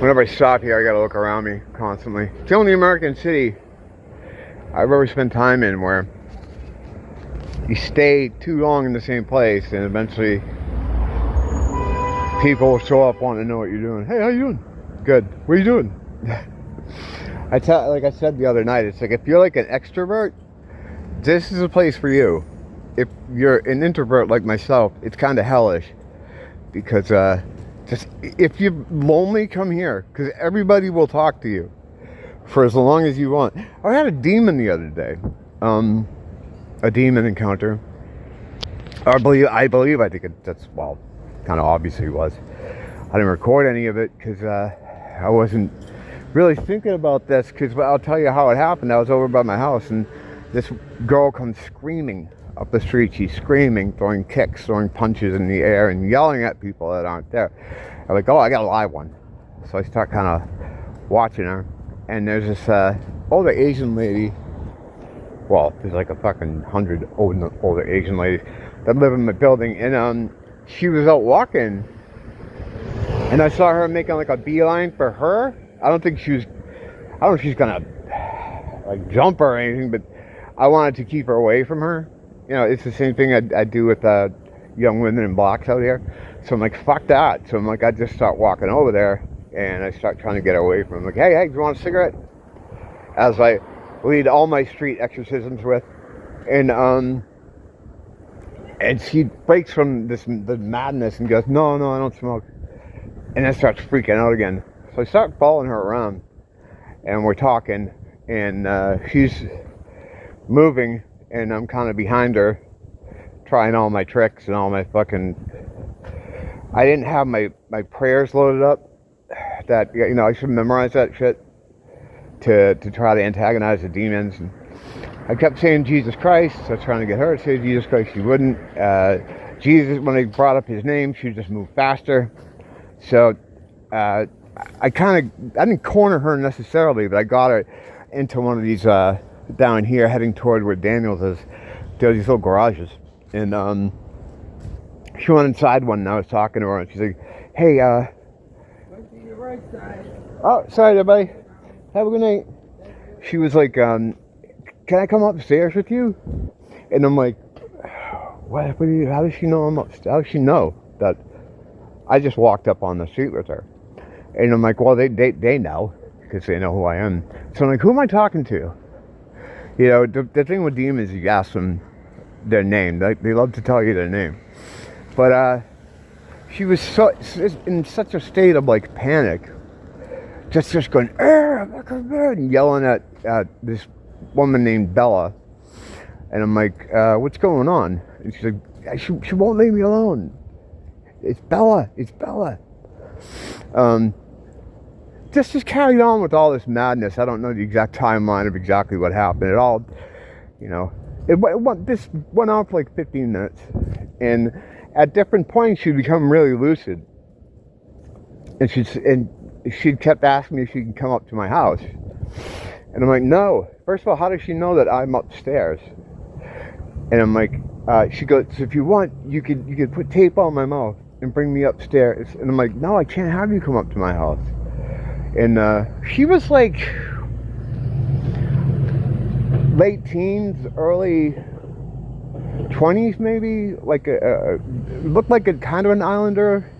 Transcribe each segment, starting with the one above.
Whenever I stop here, I gotta look around me constantly. It's the only American city I've ever spent time in where you stay too long in the same place and eventually people will show up wanting to know what you're doing. Hey, how you doing? Good. What are you doing? Like I said the other night, it's like if you're like an extrovert, this is a place for you. If you're an introvert like myself, it's kind of hellish because just if you're lonely, come here because everybody will talk to you for as long as you want. I had a demon the other day, a demon encounter. I think that's, well, kind of obviously was. I didn't record any of it because I wasn't really thinking about this, because I'll tell you how it happened. I was over by my house and this girl comes screaming up the street. She's screaming, throwing kicks, throwing punches in the air and yelling at people that aren't there. I'm like, oh, I got a live one. So I start kind of watching her, and there's this older Asian lady. Well, there's like a fucking 100 older Asian ladies that live in my building, and she was out walking, and I saw her making like a beeline for her. I don't know if she's gonna like jump or anything, but I wanted to keep her away from her. You know, it's the same thing I do with young women in blocks out here. So I'm like, fuck that. So I'm like, I just start walking over there and I start trying to get away from her. I'm like, hey, do you want a cigarette? As I lead all my street exorcisms with. And she breaks from the madness and goes, no, I don't smoke. And then starts freaking out again. So I start following her around and we're talking, and she's moving and I'm kind of behind her trying all my tricks and all my fucking... I didn't have my prayers loaded up that, you know, I should memorize that shit to try to antagonize the demons. And I kept saying Jesus Christ. So I was trying to get her to say Jesus Christ. She wouldn't. Jesus, when I brought up his name, she would just move faster. So I didn't corner her necessarily, but I got her into one of these down here, heading toward where Daniel's is. There are these little garages, and she went inside one, and I was talking to her, and she's like, "Hey, Right to your right side." Oh, sorry, everybody. Have a good night. She was like, "Can I come upstairs with you?" And I'm like, "What? How does she know I'm upstairs? How does she know that I just walked up on the street with her?" And I'm like, well, they know, because they know who I am. So I'm like, who am I talking to? You know, the thing with demons is you ask them their name. They love to tell you their name. But she was in such a state of like panic, just going, and yelling at this woman named Bella. And I'm like, what's going on? And she's like, she won't leave me alone. It's Bella. Just carried on with all this madness. I don't know the exact timeline of exactly what happened. It all, you know, this went on for like 15 minutes. And at different points, she'd become really lucid. And she kept asking me if she could come up to my house. And I'm like, no. First of all, how does she know that I'm upstairs? And I'm like, she goes, so if you want, you could put tape on my mouth and bring me upstairs. And I'm like, no, I can't have you come up to my house. And she was like late teens, early 20s maybe, like looked like a kind of an islander.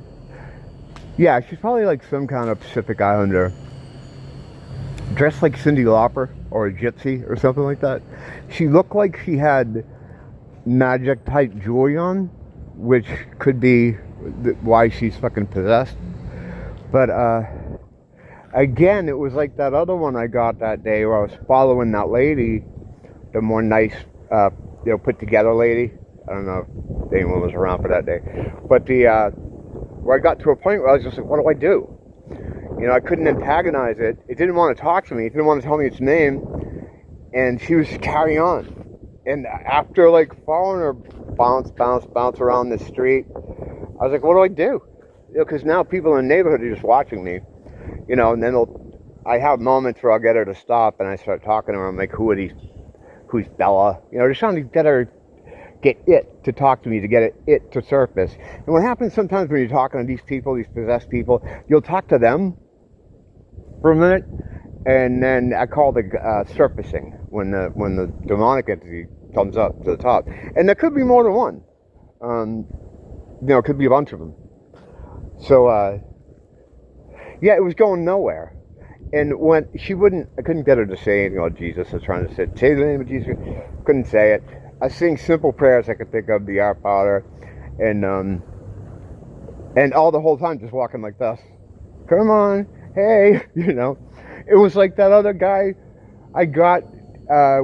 Yeah, she's probably like some kind of Pacific Islander, dressed like Cyndi Lauper or a gypsy or something like that. She looked like she had magic type jewelry on, which could be why she's fucking possessed. But again, it was like that other one I got that day where I was following that lady, the more nice, put together lady. I don't know if anyone was around for that day, but where I got to a point where I was just like, what do I do? You know, I couldn't antagonize it. It didn't want to talk to me. It didn't want to tell me its name, and she was carrying on. And after like following her bounce around the street, I was like, what do I do? You know, because now people in the neighborhood are just watching me. You know, and then I have moments where I'll get her to stop and I start talking to her. I'm like, who's Bella? You know, just trying to get it to talk to me, to get it to surface. And what happens sometimes when you're talking to these people, these possessed people, you'll talk to them for a minute, and then I call it surfacing when the demonic entity comes up to the top, and there could be more than one. It could be a bunch of them. So yeah, it was going nowhere. And when she wouldn't, I couldn't get her to say anything about Jesus. I was trying to say the name of Jesus. Couldn't say it. I sing simple prayers I could think of, the Our Father, and all the whole time just walking like this. Come on, hey, It was like that other guy I got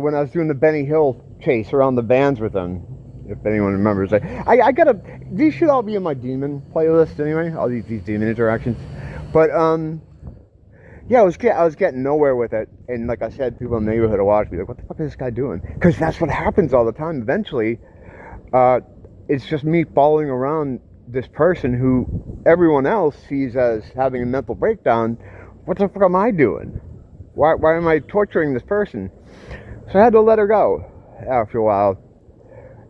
when I was doing the Benny Hill chase around the vans with him. If anyone remembers, I gotta. These should all be in my demon playlist anyway. All these demon interactions, but yeah, I was getting nowhere with it, and like I said, people in the neighborhood will watch me like, what the fuck is this guy doing? Because that's what happens all the time. Eventually, it's just me following around this person who everyone else sees as having a mental breakdown. What the fuck am I doing? Why am I torturing this person? So I had to let her go after a while,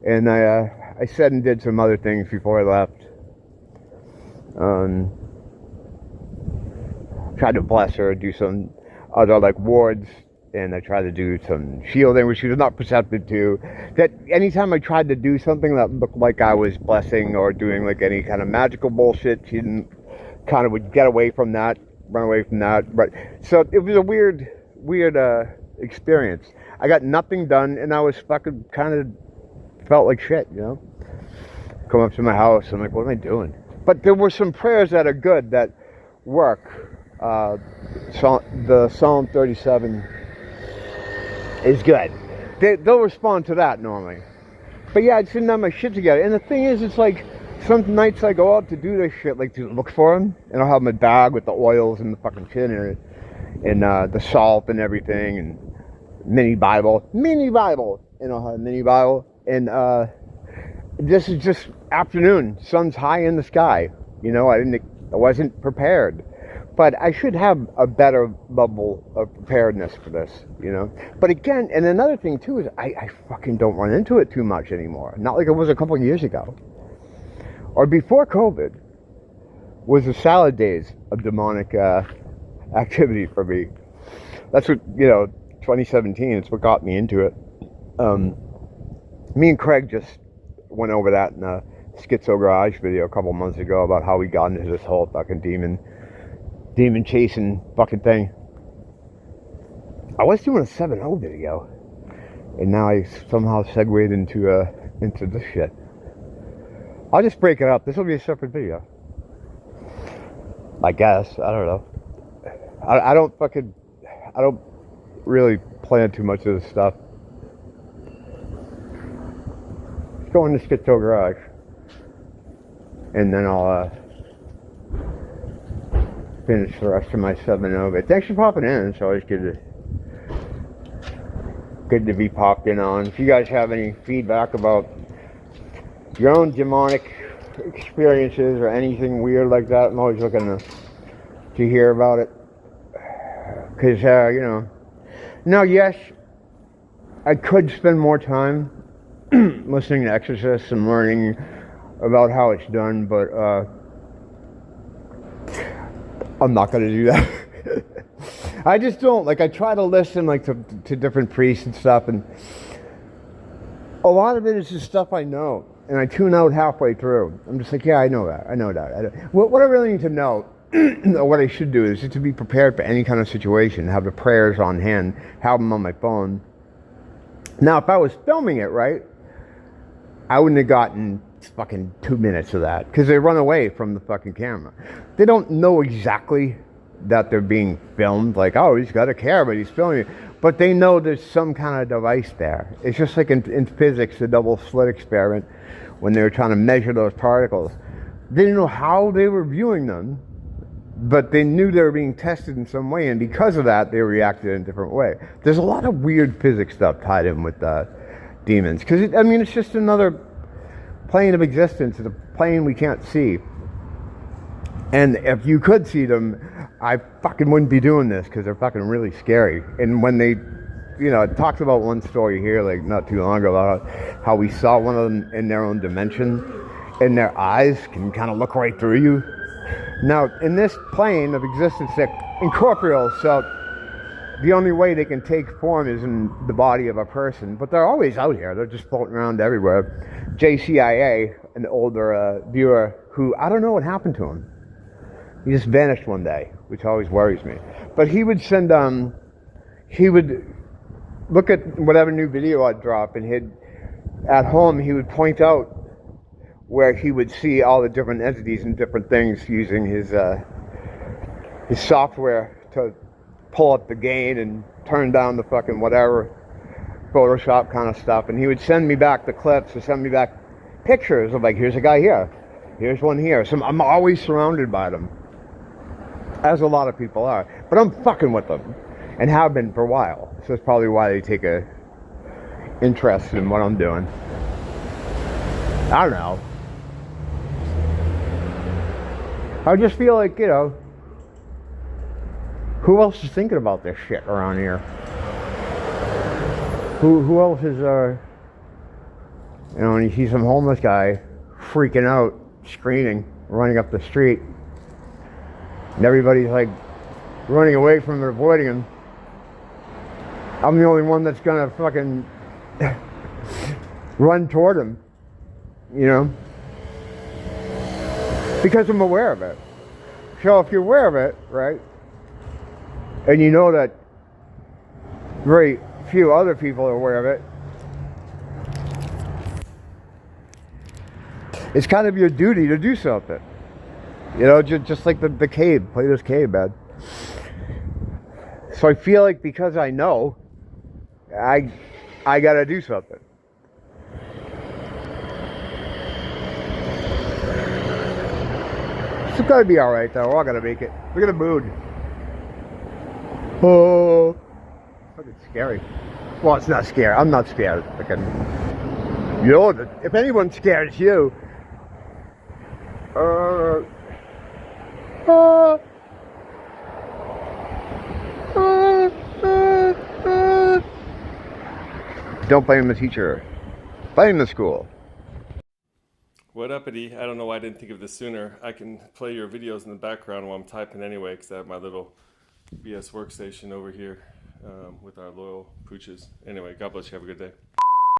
and I said and did some other things before I left. Tried to bless her, do some other like wards, and I tried to do some shielding, which she was not perceptive to. That anytime I tried to do something that looked like I was blessing or doing like any kind of magical bullshit, she didn't kind of would get away from that, run away from that. But so it was a weird experience. I got nothing done, and I was fucking kind of felt like shit, Come up to my house, I'm like, what am I doing? But there were some prayers that are good that work. The Psalm 37 is good. They'll respond to that normally. But yeah, I just didn't have my shit together. And the thing is, it's like some nights I go out to do this shit, like to look for them, and I'll have my bag with the oils and the fucking shit in it, and the salt and everything, and mini Bible, and I'll have a mini Bible, and this is just afternoon, sun's high in the sky, I wasn't prepared. But I should have a better level of preparedness for this, But again, and another thing too is I fucking don't run into it too much anymore. Not like it was a couple of years ago. Or before COVID was the salad days of demonic activity for me. That's what, 2017, it's what got me into it. Me and Craig just went over that in a Schizo Garage video a couple months ago about how we got into this whole fucking demon chasing fucking thing. I was doing a 7-0 video, and now I somehow segued into this shit. I'll just break it up. This will be a separate video, I guess. I don't know. I don't really plan too much of this stuff. Let's go in the Schizo Garage, and then I'll finish the rest of my 7-0. But thanks for popping in. It's always good to be popped in on. If you guys have any feedback about your own demonic experiences or anything weird like that, I'm always looking to hear about it. Because, now, yes, I could spend more time listening to Exorcist and learning about how it's done, but I'm not going to do that. I just don't. I try to listen, to different priests and stuff, and a lot of it is just stuff I know, and I tune out halfway through. I'm just like, yeah, I know that. What I really need to know, or what I should do, is just to be prepared for any kind of situation, have the prayers on hand, have them on my phone. Now, if I was filming it, right, I wouldn't have gotten fucking 2 minutes of that, because they run away from the fucking camera. They don't know exactly that they're being filmed, oh, he's got a camera, he's filming it, but they know there's some kind of device there. It's just like in physics, the double slit experiment, when they were trying to measure those particles. They didn't know how they were viewing them, but they knew they were being tested in some way, and because of that, they reacted in a different way. There's a lot of weird physics stuff tied in with demons, because it's just another plane of existence. It's a plane we can't see. And if you could see them, I fucking wouldn't be doing this, because they're fucking really scary. And when they, it talks about one story here, not too long ago, about how we saw one of them in their own dimension, and their eyes can kind of look right through you. Now, in this plane of existence, they're incorporeal, so the only way they can take form is in the body of a person. But they're always out here. They're just floating around everywhere. JCIA, an older viewer, who I don't know what happened to him. He just vanished one day, which always worries me. But he would send, he would look at whatever new video I'd drop, and at home, he would point out where he would see all the different entities and different things using his software to pull up the gain and turn down the fucking whatever Photoshop kind of stuff. And he would send me back the clips or send me back pictures of, like, here's a guy here, here's one here. So I'm always surrounded by them, as a lot of people are. But I'm fucking with them, and have been for a while. So that's probably why they take a interest in what I'm doing. I don't know. I just feel like, you know, who else is thinking about this shit around here? Who else is, you know, when you see some homeless guy freaking out, screaming, running up the street, and everybody's like running away from him, avoiding him. I'm the only one that's gonna fucking run toward him, you know? Because I'm aware of it. So if you're aware of it, right, and you know that very few other people are aware of it, it's kind of your duty to do something. You know, just like the cave, play this cave, man. So I feel like because I know, I gotta do something. It's gonna be alright though, we're all gonna make it. Look at the mood. Oh, fucking scary. Well, it's not scary, I'm not scared. You know, if anyone's scared, it's you. Don't blame the teacher. Blame the school. What uppity? I don't know why I didn't think of this sooner. I can play your videos in the background while I'm typing anyway, because I have my little BS workstation over here with our loyal pooches. Anyway, God bless you. Have a good day.